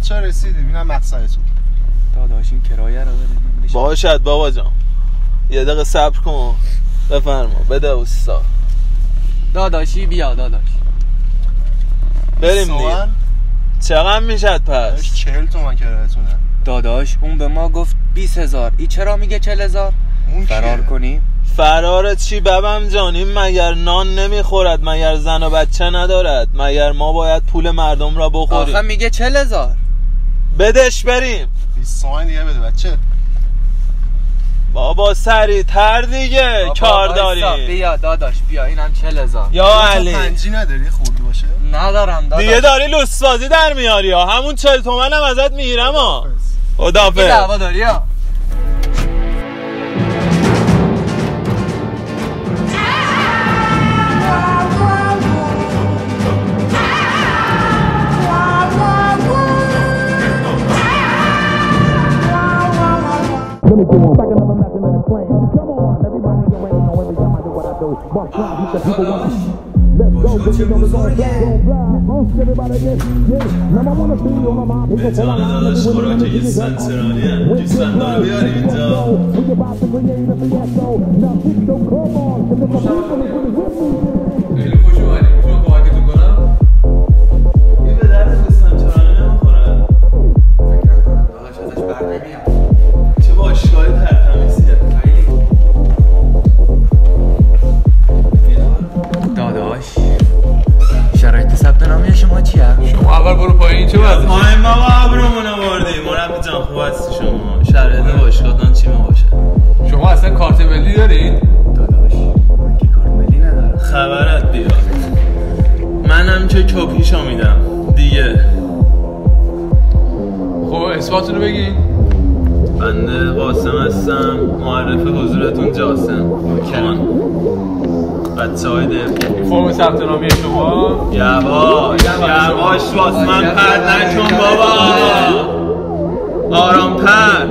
بچه‌ها رسیدیم، اینم مقصدتون. داداش این کرایه رو بده. باشد بابا جان. یه دقیقه صبر کن. بفرما بده اوستا. داداشی بیا داداش. بریم دیگه. چقدر میشد پس؟ 40 تومن کرایه‌تونه. داداش اون به ما گفت 20000. ای چرا میگه 40000؟ فرار کنیم؟ فرار چی ببم جان؟ این مگر نان نمیخورد؟ مگر زن و بچه ندارد؟ مگر ما باید پول مردم را بخوریم؟ آخه میگه 40000. بدش بریم. 20 تومن دیگه بده بچه. بابا سریع تر دیگه کار داریم. بیا داداش بیا اینم 40000. یا علی پنجی نداری خورد باشه؟ ندارم داداش. دیگه داری لوسبازی در میاری ها. همون 40 تومن هم ازت میگیرم ها. خدافظ. دعوا داری ها. مهتان داداش خوراک گیستن سرانی هم گیستن داره بیاری اینجا. خیلی خوش اومدیم. میتونم کمکتون کنم؟ این به درد گیستن سرانی نمیخورن. فکر نکنم داداش ازش بر نمیام. چه باشگاهی ترتمیزیه. داداش شرایط ثبت نامی شما چیه؟ شما اول برو پایین. چه وضعشه؟ پایین بابا ابرومون آوردی. مربی جان خوب هستی شما؟ شرایط باشگاهتون چی میباشه؟ شما اصلا کارت ملی دارید؟ داداش من که کارت ملی ندارم. خبرت بیاد. منم که کپیشو میدم دیگه. خب اثباتونو بگین. بنده قاسم هستم، معرف حضورتون جاسم. بچه های دل فرم ثبت نامی شما. یواش باز من پرد نکن بابا. آرامتر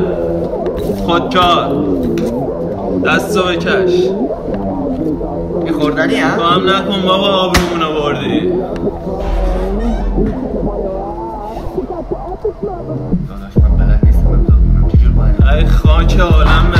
خودکار دستو بکش. میخوردنی هم؟ تو هم نکن بابا آبرومونو بردی. داداش من بلد نیستم امضا کنم. چجور باید؟ ای خاک عالم